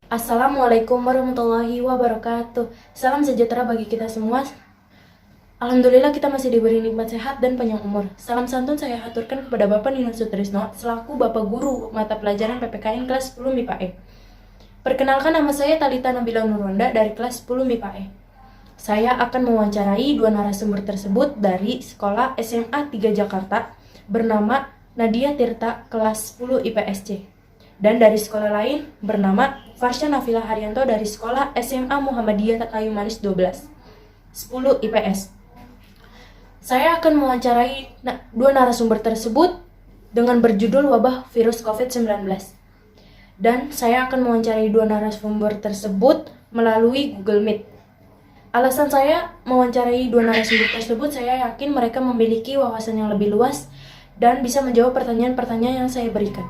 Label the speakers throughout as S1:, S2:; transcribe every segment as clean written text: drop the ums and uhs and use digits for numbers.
S1: Assalamualaikum warahmatullahi wabarakatuh. Salam sejahtera bagi kita semua. Alhamdulillah kita masih diberi nikmat sehat dan panjang umur. Salam santun saya haturkan kepada Bapak Nino Sutrisno selaku Bapak Guru mata pelajaran PPKN kelas 10 MIPA E. Perkenalkan, nama saya Talita Nabila Nurwanda dari kelas 10 MIPA E. Saya akan mewawancarai dua narasumber tersebut dari sekolah SMA 3 Jakarta bernama Nadia Tirta kelas 10 IPSC. Dan dari sekolah lain bernama Farsha Nafila Haryanto dari sekolah SMA Muhammadiyah Kayu Manis 12 10 IPS. Saya akan mewawancarai dua narasumber tersebut dengan berjudul wabah virus COVID-19. Dan saya akan mewawancarai dua narasumber tersebut melalui Google Meet. Alasan saya mewawancarai dua narasumber tersebut, saya yakin mereka memiliki wawasan yang lebih luas dan bisa menjawab pertanyaan-pertanyaan yang saya berikan.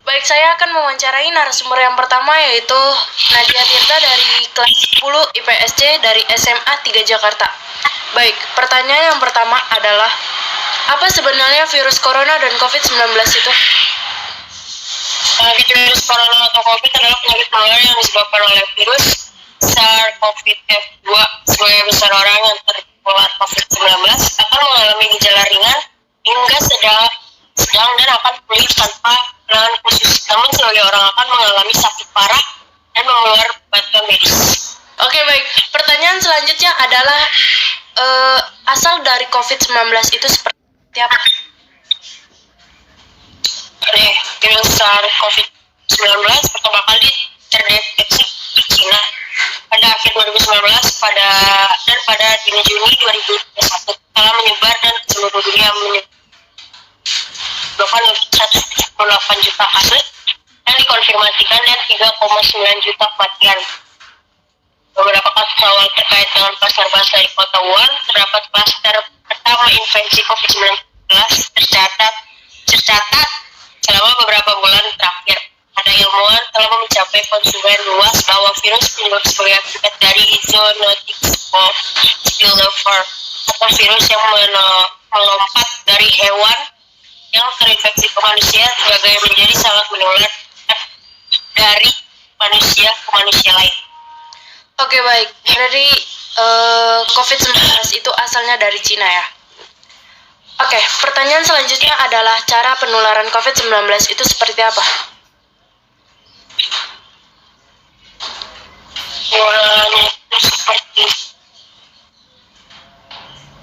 S1: Baik, saya akan mewawancarai narasumber yang pertama, yaitu Nadia Tirta dari kelas 10 IPSC dari SMA 3 Jakarta. Baik, pertanyaan yang pertama adalah, apa sebenarnya virus corona dan COVID-19 itu?
S2: Penyakit virus corona atau COVID adalah penyakit menular yang disebabkan oleh virus SARS-CoV-2. Sebagai besar orang yang tertular COVID-19 akan mengalami gejala ringan hingga sedang dan akan pulih tanpa penanganan khusus. Namun sebagai orang akan mengalami sakit parah dan mengeluarkan bantuan medis.
S1: Oke, baik. Pertanyaan selanjutnya adalah asal dari COVID-19 itu seperti apa?
S2: Virus SARS-CoV-19 pertama kali terdeteksi di China pada akhir 2019 pada Juni 2021 telah menyebar dan ke seluruh dunia menyebabkan 178 juta kasus yang dikonfirmasikan dan 3,9 juta kematian. Beberapa kasus awal terkait dengan pasar basah di kota Wuhan, terdapat klaster pertama infeksi COVID-19 tercatat selama beberapa bulan terakhir. Ada ilmuwan telah mencapai konsumen luas bahwa virus timbul sebagai akibat dari zoonotic spillover atau virus yang melompat dari hewan yang terinfeksi ke manusia sebagai menjadi sangat menular dari manusia ke manusia lain.
S1: Oke, baik. Jadi COVID-19 itu asalnya dari Cina ya. Oke, pertanyaan selanjutnya adalah cara penularan COVID-19 itu seperti apa?
S2: Penularannya itu seperti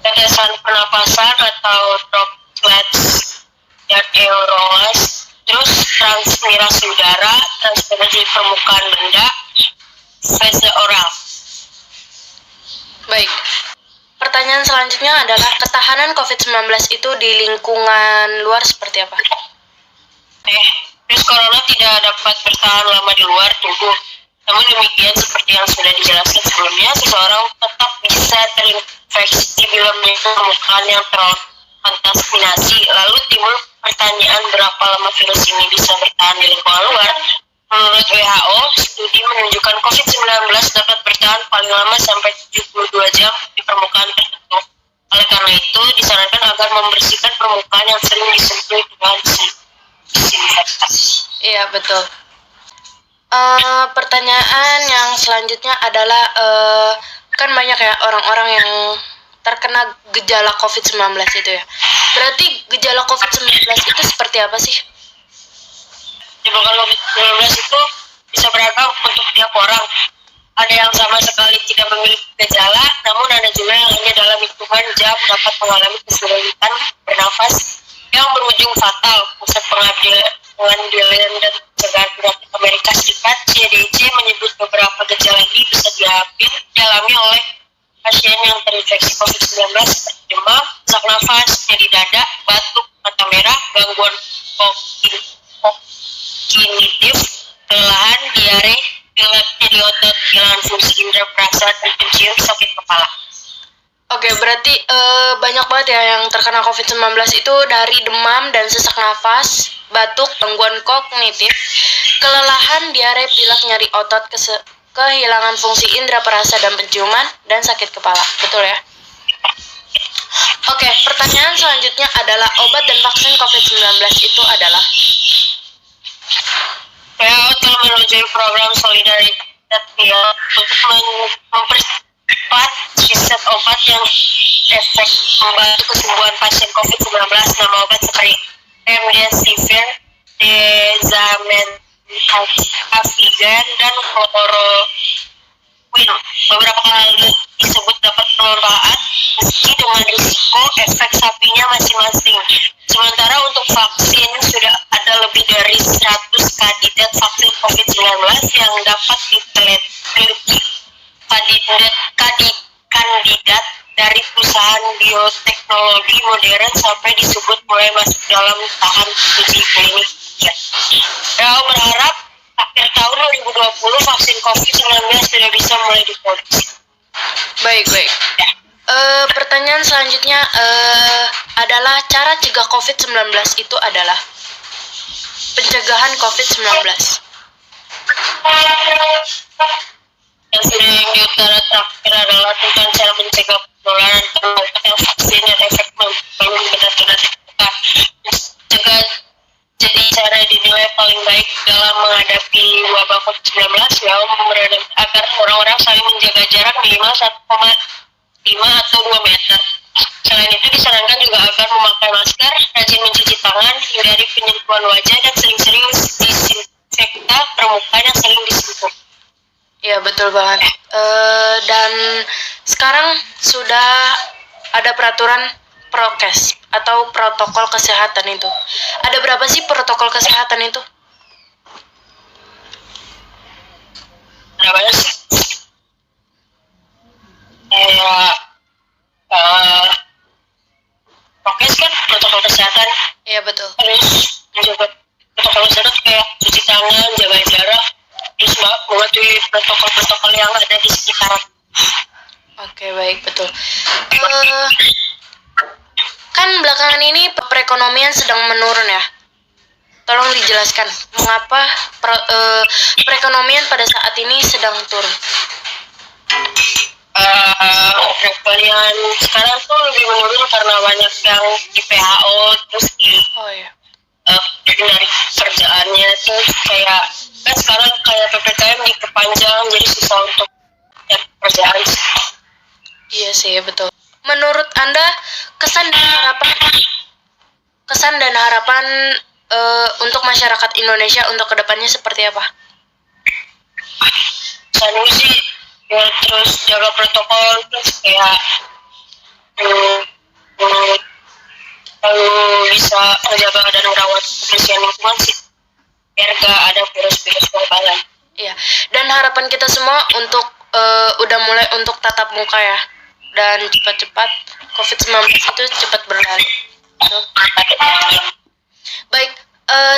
S2: tetesan pernapasan atau droplets dan aerosols, terus transpirasi udara, transpirasi permukaan benda, fase oral. Baik. Pertanyaan selanjutnya adalah ketahanan COVID-19 itu di lingkungan luar seperti apa? Virus corona tidak dapat bertahan lama di luar tubuh. Namun demikian, seperti yang sudah dijelaskan sebelumnya, seseorang tetap bisa terinfeksi bila memiliki permukaan yang terkontaminasi. Lalu timbul pertanyaan berapa lama virus ini bisa bertahan di lingkungan luar. Menurut WHO, studi menunjukkan COVID-19 dapat bertahan paling lama sampai 72 jam di permukaan tertentu. Oleh karena itu, disarankan agar membersihkan permukaan yang sering disentuh dengan disinfektan. Iya, betul. Pertanyaan yang selanjutnya adalah, kan banyak ya orang-orang yang terkena gejala COVID-19 itu ya. Berarti gejala COVID-19 itu seperti apa sih? Gejala COVID-19 itu bisa beragam untuk tiap orang. Ada yang sama sekali tidak memiliki gejala, namun ada juga yang hanya dalam hitungan jam dapat mengalami kesulitan bernafas yang berujung fatal. Pusat Pengendalian dan Pencegahan Penyakit Amerika Serikat (CDC) menyebut beberapa gejala ini bisa dialami oleh pasien yang terinfeksi COVID-19 seperti demam, sesak nafas, nyeri dada, batuk, mata merah, gangguan kognitif, kelelahan, diare, pilek, nyeri otot, kehilangan fungsi indera perasa, dan pencium, sakit kepala. Oke, berarti banyak banget ya yang terkena COVID-19 itu dari demam dan sesak nafas, batuk, gangguan kognitif, kelelahan, diare, pilek, nyeri otot, kehilangan fungsi indera perasa dan penciuman, dan sakit kepala. Betul ya? Oke, pertanyaan selanjutnya adalah obat dan vaksin COVID-19 itu adalah?
S3: menyetujui program solidaritas ya untuk mempercepat riset obat yang efek membantu kesembuhan pasien COVID-19. Nama obat seperti remdesivir, dexamethasone, dan chloroquine beberapa kali disebut dapat bermanfaat meski dengan risiko efek sampingnya masing-masing. Sementara untuk vaksin sudah ada lebih dari 100 kandidat vaksin COVID-19 yang dapat diteliti. Kandidat dari perusahaan bioteknologi modern sampai disebut mulai masuk dalam tahap uji klinik. WHO berharap akhir tahun 2020 vaksin COVID-19 sudah bisa mulai diproduksi.
S2: Baik. Pertanyaan selanjutnya adalah cara cegah COVID-19 itu adalah pencegahan COVID-19.
S3: Yang sering diutara terakhir adalah tentang cara mencegah penularan terhadap yang vaksin dan efek belum benar-benar ditemukan. Jadi cara dinilai paling baik dalam menghadapi wabah COVID-19 ya agar orang-orang saling menjaga jarak minimal 1,5 atau 2 meter. Selain itu disarankan juga agar memakai masker, rajin mencuci tangan, hindari penyentuhan wajah dan sering-sering disinfektan permukaan yang sering disentuh.
S2: Ya, betul banget. Dan sekarang sudah ada peraturan prokes atau protokol kesehatan itu. Ada berapa sih protokol kesehatan itu?
S3: Berapa sih? Prokes kan protokol kesehatan.
S2: Iya, betul.
S3: Terus menjaga protokol kesehatan kayak cuci tangan, jaga jarak, terus mematuhi protokol-protokol yang ada di sekitar.
S2: Oke, baik, betul. Kan belakangan ini perekonomian sedang menurun ya. Tolong dijelaskan mengapa perekonomian pada saat ini sedang turun.
S3: Perekonomian sekarang tuh lebih menurun karena banyak yang di PHO terus dari kerjaannya tuh kayak kan sekarang kayak PPKM diperpanjang jadi susah untuk kerjaan.
S2: Iya sih, betul. Menurut Anda kesan dan harapan untuk masyarakat Indonesia untuk kedepannya seperti apa?
S3: Saya sih ya terus jaga protokol terus kayak lalu bisa menjaga dan merawat kebersihan lingkungan sih biar gak ada virus-virus berbalan.
S2: Iya, dan harapan kita semua untuk udah mulai untuk tatap muka ya, dan cepat-cepat COVID-19 itu cepat berlalu. Baik,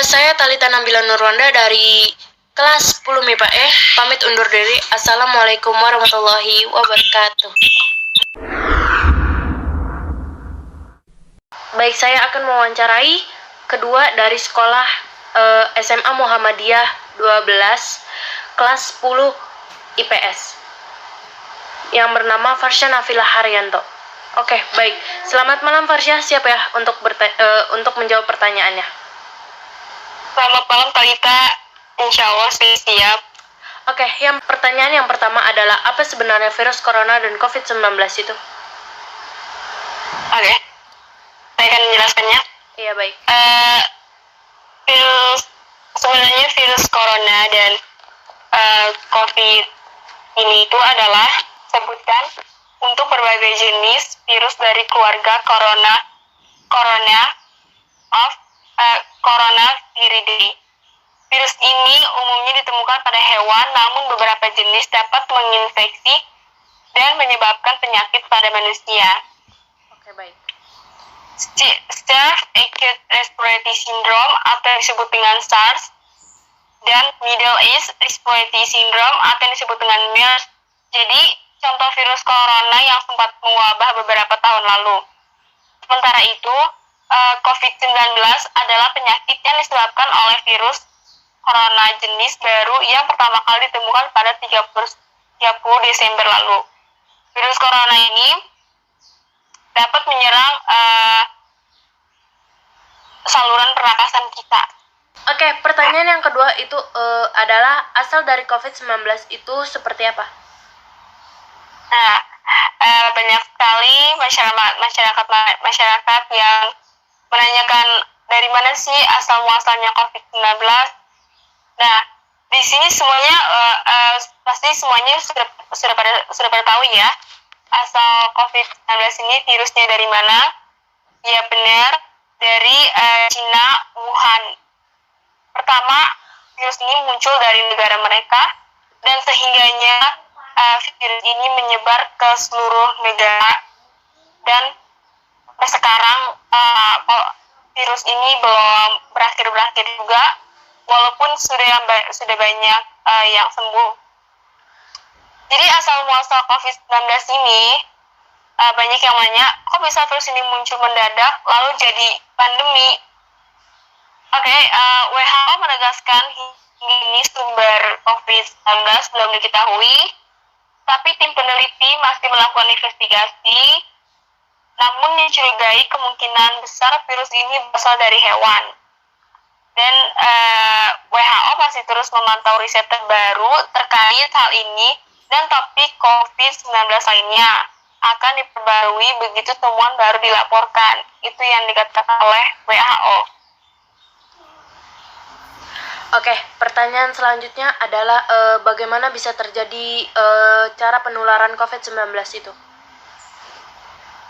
S2: saya Talita Nabila Nurwanda dari kelas 10 MIPA E, pamit undur diri. Assalamualaikum warahmatullahi wabarakatuh. Baik, saya akan mewawancarai kedua dari sekolah SMA Muhammadiyah 12 kelas 10 IPS yang bernama Farsya Nafila Haryanto. Oke, baik. Selamat malam Farsya, siap ya untuk menjawab pertanyaannya?
S3: Selamat malam Talita, insya Allah siap.
S2: Oke, pertanyaan yang pertama adalah apa sebenarnya virus corona dan COVID-19 itu?
S3: Oke, saya akan menjelaskannya.
S2: Iya, baik.
S3: Sebenarnya virus corona dan COVID ini itu adalah sebutan untuk berbagai jenis virus dari keluarga Coronaviridae. Virus ini umumnya ditemukan pada hewan, namun beberapa jenis dapat menginfeksi dan menyebabkan penyakit pada manusia.
S2: Oke, baik.
S3: Staph Acute Respiratory Syndrome atau yang disebut dengan SARS dan Middle East Respiratory Syndrome atau yang disebut dengan MERS. Jadi, contoh virus corona yang sempat mewabah beberapa tahun lalu. Sementara itu, COVID-19 adalah penyakit yang disebabkan oleh virus corona jenis baru yang pertama kali ditemukan pada 30 Desember lalu. Virus corona ini dapat menyerang saluran pernapasan kita.
S2: Oke, pertanyaan yang kedua itu adalah asal dari COVID-19 itu seperti apa?
S3: Nah, banyak sekali masyarakat yang menanyakan dari mana sih asal muasalnya COVID-19. Nah, di sini semuanya pasti semuanya sudah pada tahu ya, asal COVID-19 ini virusnya dari mana? Ya benar, dari Cina, Wuhan. Pertama, virus ini muncul dari negara mereka dan sehingganya virus ini menyebar ke seluruh negara, dan sampai sekarang virus ini belum berakhir juga, walaupun sudah banyak yang sembuh. Jadi asal muasal COVID-19 ini banyak yang nanya, kok bisa virus ini muncul mendadak lalu jadi pandemi? Oke, WHO menegaskan hingga ini sumber COVID-19 belum diketahui, tapi tim peneliti masih melakukan investigasi, namun dicurigai kemungkinan besar virus ini berasal dari hewan. Dan WHO masih terus memantau riset terbaru terkait hal ini, dan topik COVID-19 lainnya akan diperbarui begitu temuan baru dilaporkan. Itu yang dikatakan oleh WHO.
S2: Oke, pertanyaan selanjutnya adalah bagaimana bisa terjadi cara penularan COVID-19 itu?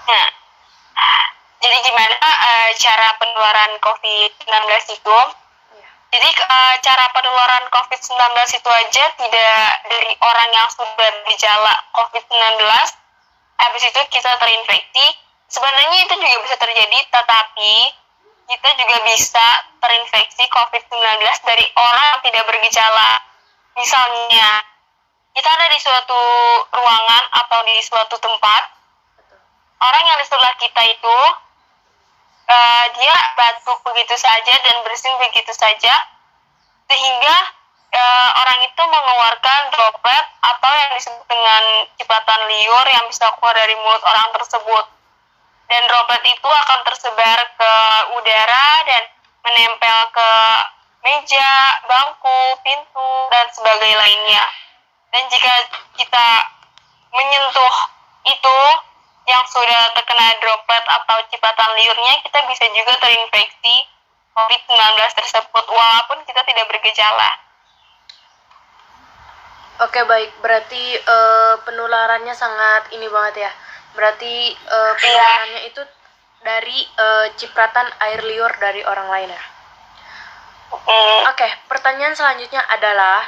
S3: Nah, jadi gimana cara penularan COVID-19 itu? Jadi cara penularan COVID-19 itu aja tidak dari orang yang sudah bergejala COVID-19, habis itu kita terinfeksi. Sebenarnya itu juga bisa terjadi, tetapi kita juga bisa terinfeksi COVID-19 dari orang yang tidak bergejala. Misalnya, kita ada di suatu ruangan atau di suatu tempat, orang yang di sebelah kita itu dia batuk begitu saja dan bersin begitu saja, sehingga orang itu mengeluarkan droplet atau yang disebut dengan cipatan liur yang bisa keluar dari mulut orang tersebut. Dan droplet itu akan tersebar ke udara dan menempel ke meja, bangku, pintu, dan sebagainya lainnya. Dan jika kita menyentuh itu yang sudah terkena droplet atau cipatan liurnya, kita bisa juga terinfeksi COVID-19 tersebut walaupun kita tidak bergejala.
S2: Oke, baik. Berarti penularannya sangat ini banget ya. Berarti penularannya itu dari cipratan air liur dari orang lain ya. Oke, pertanyaan selanjutnya adalah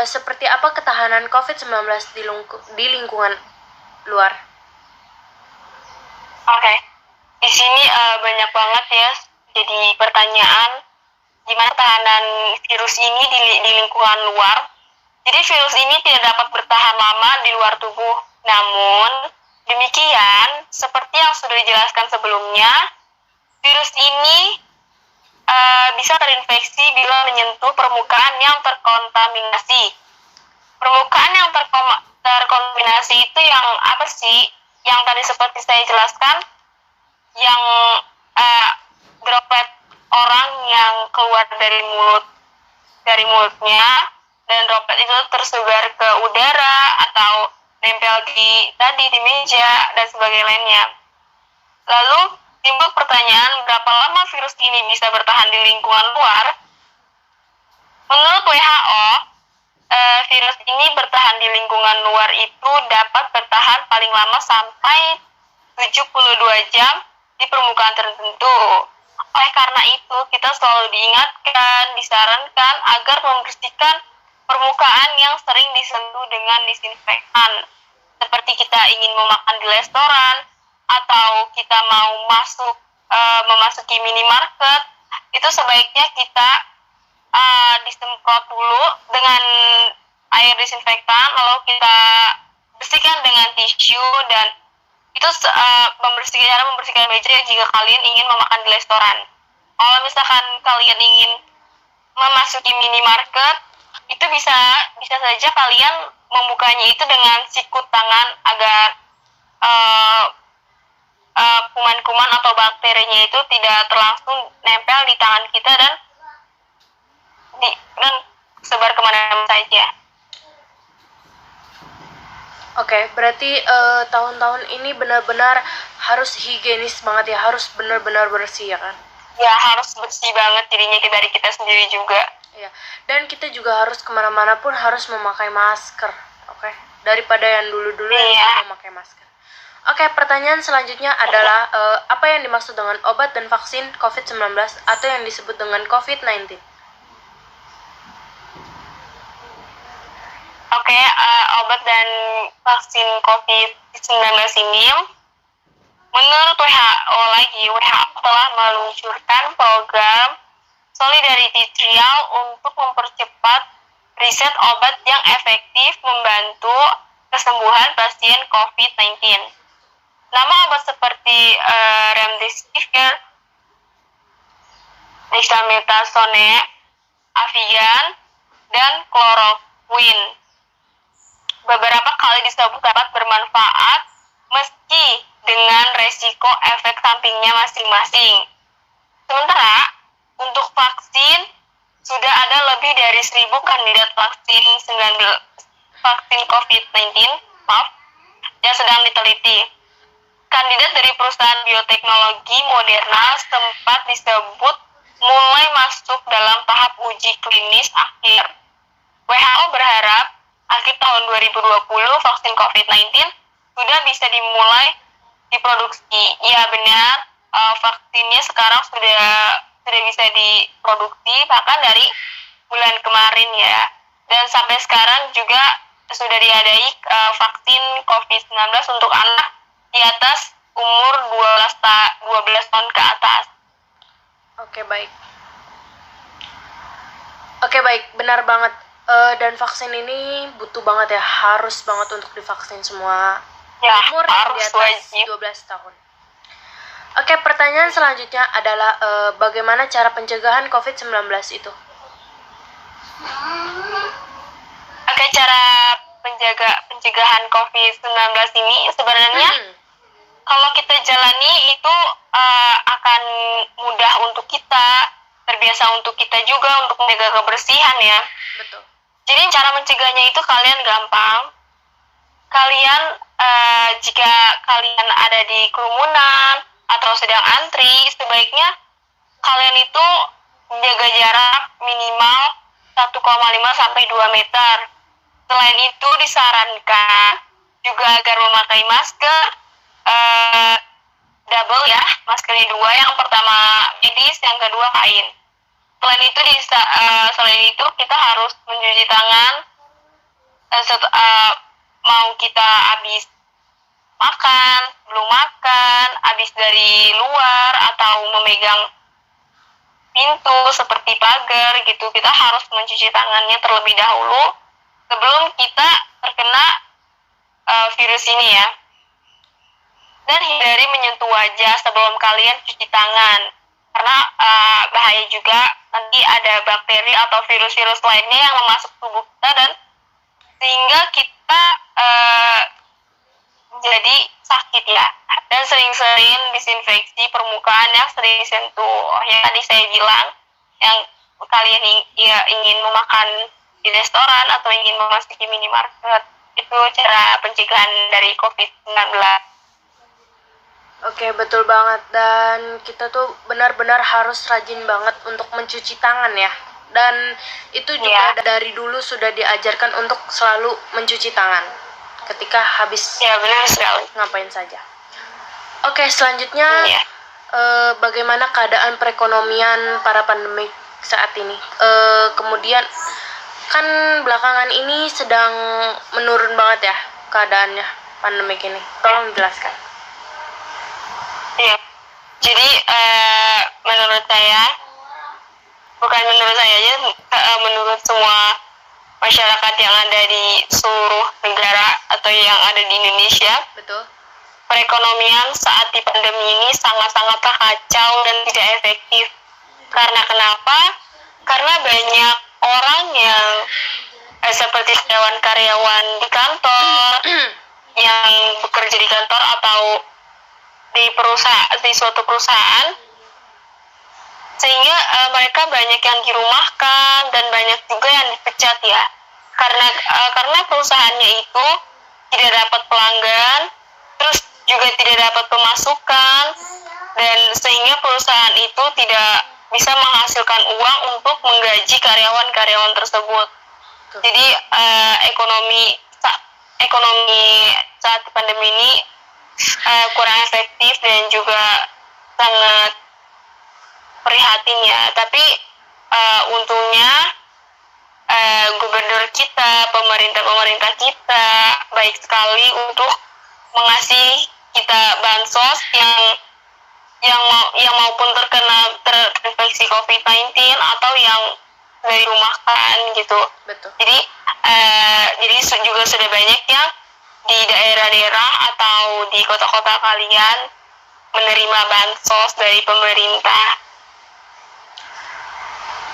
S2: seperti apa ketahanan COVID-19 di lingkungan luar?
S3: Oke, di sini banyak banget ya jadi pertanyaan gimana tahanan virus ini di lingkungan luar. Jadi virus ini tidak dapat bertahan lama di luar tubuh. Namun demikian, seperti yang sudah dijelaskan sebelumnya, virus ini bisa terinfeksi bila menyentuh permukaan yang terkontaminasi. Permukaan yang terkontaminasi itu yang apa sih? Yang tadi seperti saya jelaskan, yang droplet orang yang keluar dari mulutnya, dan droplet itu tersebar ke udara atau nempel di meja dan sebagainya lainnya. Lalu timbul pertanyaan, berapa lama virus ini bisa bertahan di lingkungan luar? Menurut WHO, virus ini bertahan di lingkungan luar itu dapat bertahan paling lama sampai 72 jam di permukaan tertentu. Oleh karena itu, kita selalu diingatkan, disarankan agar membersihkan permukaan yang sering disentuh dengan disinfektan. Seperti kita ingin memakan di restoran, atau kita mau memasuki minimarket, itu sebaiknya kita disemprot dulu dengan air disinfektan, lalu kita bersihkan dengan tisu, dan itu cara membersihkan meja jika kalian ingin memakan di restoran. Kalau misalkan kalian ingin memasuki minimarket, itu bisa saja kalian membukanya itu dengan sikut tangan agar kuman-kuman atau bakterinya itu tidak terlangsung nempel di tangan kita dan dan sebar kemana-mana saja.
S2: Oke, berarti tahun-tahun ini benar-benar harus higienis banget ya, harus benar-benar bersih ya kan?
S3: Ya harus bersih banget dirinya dari kita sendiri juga.
S2: Iya, dan kita juga harus kemana-mana pun harus memakai masker, oke? Daripada yang dulu-dulu yang
S3: Iya.
S2: tidak memakai masker. Oke, pertanyaan selanjutnya adalah apa yang dimaksud dengan obat dan vaksin COVID-19 atau yang disebut dengan COVID-19?
S3: Oke, obat dan vaksin COVID-19 ini, menurut WHO telah meluncurkan program Solidarity Trial untuk mempercepat riset obat yang efektif membantu kesembuhan pasien COVID-19. Nama obat seperti Remdesivir, Dexamethasone, Avigan, dan Chloroquine beberapa kali disebut dapat bermanfaat meski dengan resiko efek sampingnya masing-masing. Sementara untuk vaksin sudah ada lebih dari 1.000 kandidat vaksin COVID-19 yang sedang diteliti. Kandidat dari perusahaan bioteknologi Moderna sempat disebut mulai masuk dalam tahap uji klinis akhir. WHO berharap akhir tahun 2020 vaksin COVID-19 sudah bisa dimulai diproduksi. Ya benar, vaksinnya sekarang sudah bisa diproduksi bahkan dari bulan kemarin ya. Dan sampai sekarang juga sudah diadai vaksin COVID-19 untuk anak di atas umur 12 tahun ke atas.
S2: Oke, baik. Oke, baik, benar banget. Dan vaksin ini butuh banget ya, harus banget untuk divaksin semua
S3: Ya,
S2: umur yang di
S3: harus
S2: atas
S3: wajib.
S2: 12 tahun. Oke, pertanyaan selanjutnya adalah bagaimana cara pencegahan COVID-19 itu?
S3: Oke, cara pencegahan COVID-19 ini sebenarnya kalau kita jalani itu akan mudah untuk kita, terbiasa untuk kita juga untuk menjaga kebersihan ya.
S2: Betul.
S3: Jadi cara mencegahnya itu kalian gampang. Kalian jika kalian ada di kerumunan atau sedang antri, sebaiknya kalian itu jaga jarak minimal 1,5 sampai 2 meter. Selain itu disarankan juga agar memakai masker double ya, maskernya 2, yang pertama medis, yang kedua kain. Selain itu kita harus mencuci tangan mau kita habis makan, belum makan, habis dari luar atau memegang pintu seperti pagar gitu, kita harus mencuci tangannya terlebih dahulu sebelum kita terkena virus ini ya. Dan hindari menyentuh wajah sebelum kalian cuci tangan, karena bahaya juga nanti ada bakteri atau virus-virus lainnya yang masuk tubuh kita dan sehingga kita jadi sakit ya. Dan sering-sering disinfeksi permukaan yang sering disentuh. Yang tadi saya bilang, yang kalian ingin memakan di restoran atau ingin memasuki minimarket, itu cara pencegahan dari COVID-19.
S2: Oke, betul banget. Dan kita tuh benar-benar harus rajin banget untuk mencuci tangan ya. Dan itu juga dari dulu sudah diajarkan untuk selalu mencuci tangan ketika habis
S3: benar sekali.
S2: ngapain saja. Oke, selanjutnya bagaimana keadaan perekonomian para pandemik saat ini? Kemudian kan belakangan ini sedang menurun banget ya keadaannya pandemik ini. Tolong jelaskan.
S3: Iya. Jadi menurut saya, bukan menurut saya aja, menurut semua masyarakat yang ada di seluruh negara atau yang ada di Indonesia,
S2: Betul.
S3: perekonomian saat di pandemi ini sangat-sangatlah kacau dan tidak efektif. Karena kenapa? Karena banyak orang yang seperti karyawan di kantor, yang bekerja di kantor atau di suatu perusahaan sehingga mereka banyak yang dirumahkan dan banyak juga yang dipecat ya, karena perusahaannya itu tidak dapat pelanggan, terus juga tidak dapat pemasukan, dan sehingga perusahaan itu tidak bisa menghasilkan uang untuk menggaji karyawan-karyawan tersebut. Jadi ekonomi saat pandemi ini kurang efektif dan juga sangat prihatin ya. Tapi untungnya gubernur kita, pemerintah kita baik sekali untuk mengasih kita bansos yang maupun terinfeksi COVID-19 atau yang dari rumahkan gitu.
S2: Betul.
S3: Jadi juga sudah banyak yang di daerah-daerah atau di kota-kota kalian menerima bansos dari pemerintah.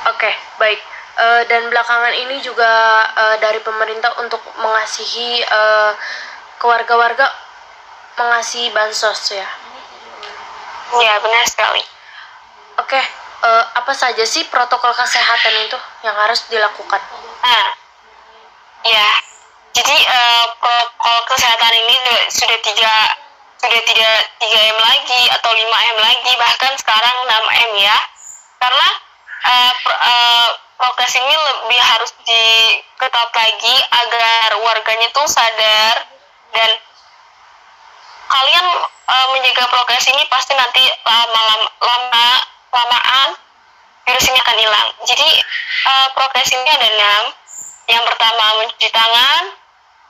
S2: Oke, baik. Dan belakangan ini juga dari pemerintah untuk mengasihi ke warga-warga mengasihi bansos ya.
S3: Ya, benar sekali.
S2: Oke, apa saja sih protokol kesehatan itu yang harus dilakukan?
S3: Nah, ya. Jadi protokol kesehatan ini sudah tidak 3M lagi atau 5M lagi, bahkan sekarang 6M ya. Karena prokes ini lebih harus diketat lagi agar warganya tuh sadar, dan kalian menjaga prokes ini pasti nanti lamaan virus ini akan hilang. Jadi prokes ini ada 6. Yang pertama, mencuci tangan,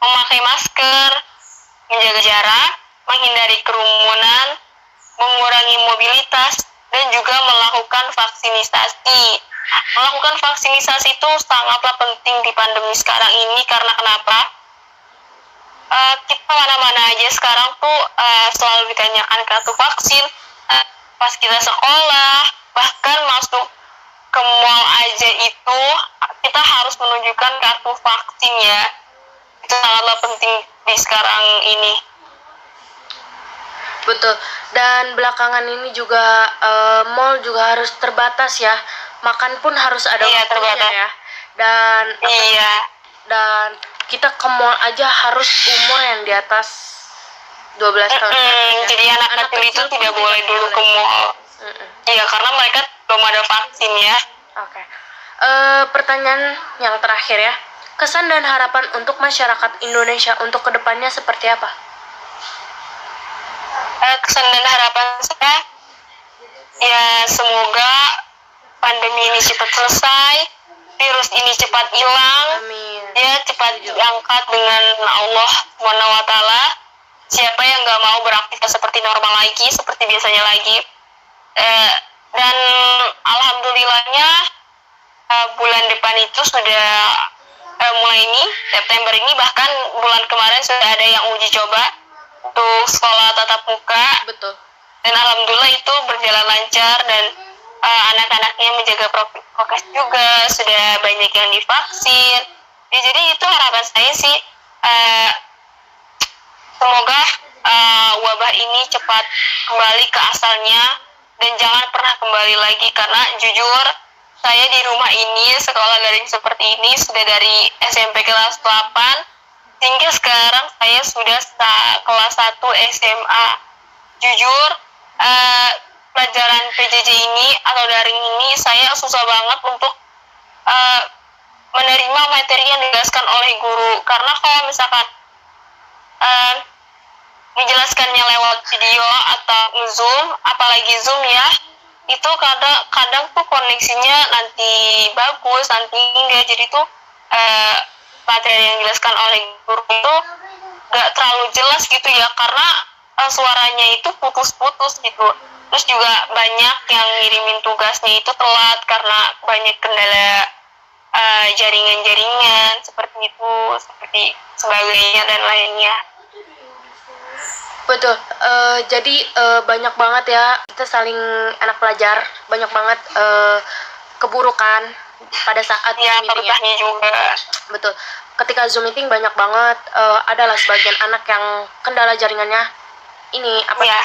S3: memakai masker, menjaga jarak, menghindari kerumunan, mengurangi mobilitas, dan juga melakukan vaksinasi. Melakukan vaksinasi itu sangatlah penting di pandemi sekarang ini, karena kenapa? Kita mana-mana aja sekarang tuh selalu ditanyakan kartu vaksin. Pas kita sekolah, bahkan masuk ke mall aja itu kita harus menunjukkan kartu vaksin ya. Itu sangatlah penting di sekarang ini.
S2: Betul. Dan belakangan ini juga mall juga harus terbatas ya. Makan pun harus ada waktunya
S3: terbatas
S2: ya. Dan
S3: Iya.
S2: dan kita ke mall aja harus umur yang di atas 12 tahun.
S3: Jadi anak kecil itu tidak boleh dulu ke mall. Iya, karena mereka belum ada vaksin ya.
S2: Oke. Pertanyaan yang terakhir ya. Kesan dan harapan untuk masyarakat Indonesia untuk kedepannya seperti apa?
S3: Kesan dan harapan saya ya semoga pandemi ini cepat selesai, virus ini cepat hilang,
S2: Amin.
S3: ya cepat diangkat dengan Allah SWT. Siapa yang nggak mau beraktivitas seperti normal lagi, seperti biasanya lagi. Dan alhamdulillahnya bulan depan itu sudah mulai ini, September ini, bahkan bulan kemarin sudah ada yang uji coba untuk sekolah tatap muka.
S2: Betul.
S3: Dan alhamdulillah itu berjalan lancar, dan anak-anaknya menjaga prokes juga, sudah banyak yang divaksin. Ya, jadi itu harapan saya sih, semoga wabah ini cepat kembali ke asalnya dan jangan pernah kembali lagi, karena jujur saya di rumah ini sekolah daring seperti ini sudah dari SMP kelas 8 hingga sekarang saya sudah kelas 1 SMA. Jujur pelajaran PJJ ini atau daring ini saya susah banget untuk menerima materi yang dijelaskan oleh guru, karena kalau misalkan menjelaskannya lewat video atau Zoom, apalagi Zoom ya, itu kadang tuh koneksinya nanti bagus, nanti enggak, jadi tuh materi yang dijelaskan oleh guru itu gak terlalu jelas gitu ya, karena suaranya itu putus-putus gitu. Terus juga banyak yang ngirimin tugasnya itu telat karena banyak kendala jaringan-jaringan seperti itu, seperti sebagainya dan lainnya.
S2: Betul. Jadi banyak banget ya, kita saling anak pelajar, banyak banget keburukan pada saat
S3: Ya,
S2: Zoom meeting ya.
S3: terutahnya juga.
S2: Betul. Ketika Zoom meeting banyak banget adalah sebagian anak yang kendala jaringannya ini apa
S3: Ya.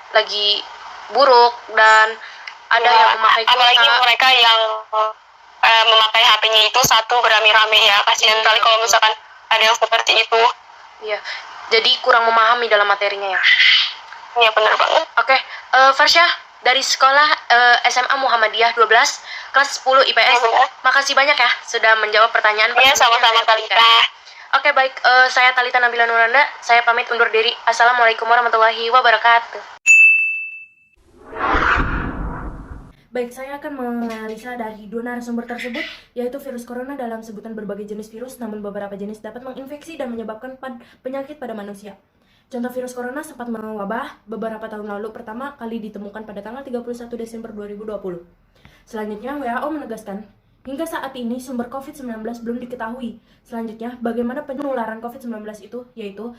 S2: lagi buruk, dan ada
S3: Ya,
S2: yang memakai
S3: apalagi
S2: kuota.
S3: mereka yang memakai HP-nya itu satu berame-rame ya. Kasihan kali kalau misalkan ada yang seperti itu.
S2: Iya, jadi kurang memahami dalam materinya ya.
S3: Iya benar banget.
S2: Oke, Farsya dari sekolah SMA Muhammadiyah 12 kelas 10 IPS.
S3: Iya, benar.
S2: Makasih banyak ya sudah menjawab pertanyaan.
S3: Iya sama-sama Talita.
S2: Oke, baik. Saya Talita Nabila Nuranda. Saya pamit undur diri. Assalamualaikum warahmatullahi wabarakatuh.
S1: Baik, saya akan menganalisa dari dua narasumber tersebut, yaitu virus corona dalam sebutan berbagai jenis virus, namun beberapa jenis dapat menginfeksi dan menyebabkan penyakit pada manusia. Contoh virus corona sempat mewabah beberapa tahun lalu, pertama kali ditemukan pada tanggal 31 Desember 2020. Selanjutnya, WHO menegaskan, hingga saat ini sumber COVID-19 belum diketahui. Selanjutnya, bagaimana penularan COVID-19 itu, yaitu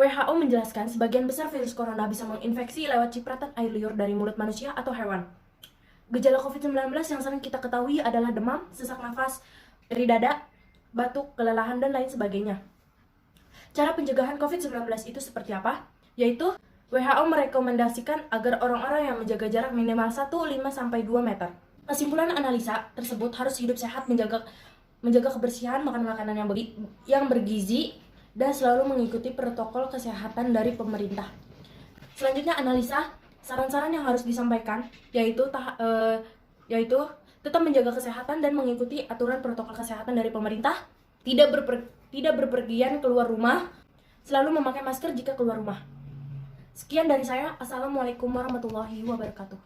S1: WHO menjelaskan sebagian besar virus corona bisa menginfeksi lewat cipratan air liur dari mulut manusia atau hewan. Gejala COVID-19 yang sering kita ketahui adalah demam, sesak nafas, nyeri dada, batuk, kelelahan, dan lain sebagainya. Cara pencegahan COVID-19 itu seperti apa? Yaitu, WHO merekomendasikan agar orang-orang yang menjaga jarak minimal 1,5-2 meter. Kesimpulan analisa tersebut harus hidup sehat, menjaga kebersihan, makan makanan yang bergizi, dan selalu mengikuti protokol kesehatan dari pemerintah. Selanjutnya analisa saran-saran yang harus disampaikan yaitu tetap menjaga kesehatan dan mengikuti aturan protokol kesehatan dari pemerintah, tidak berpergian keluar rumah, selalu memakai masker jika keluar rumah. Sekian dari saya. Assalamualaikum warahmatullahi wabarakatuh.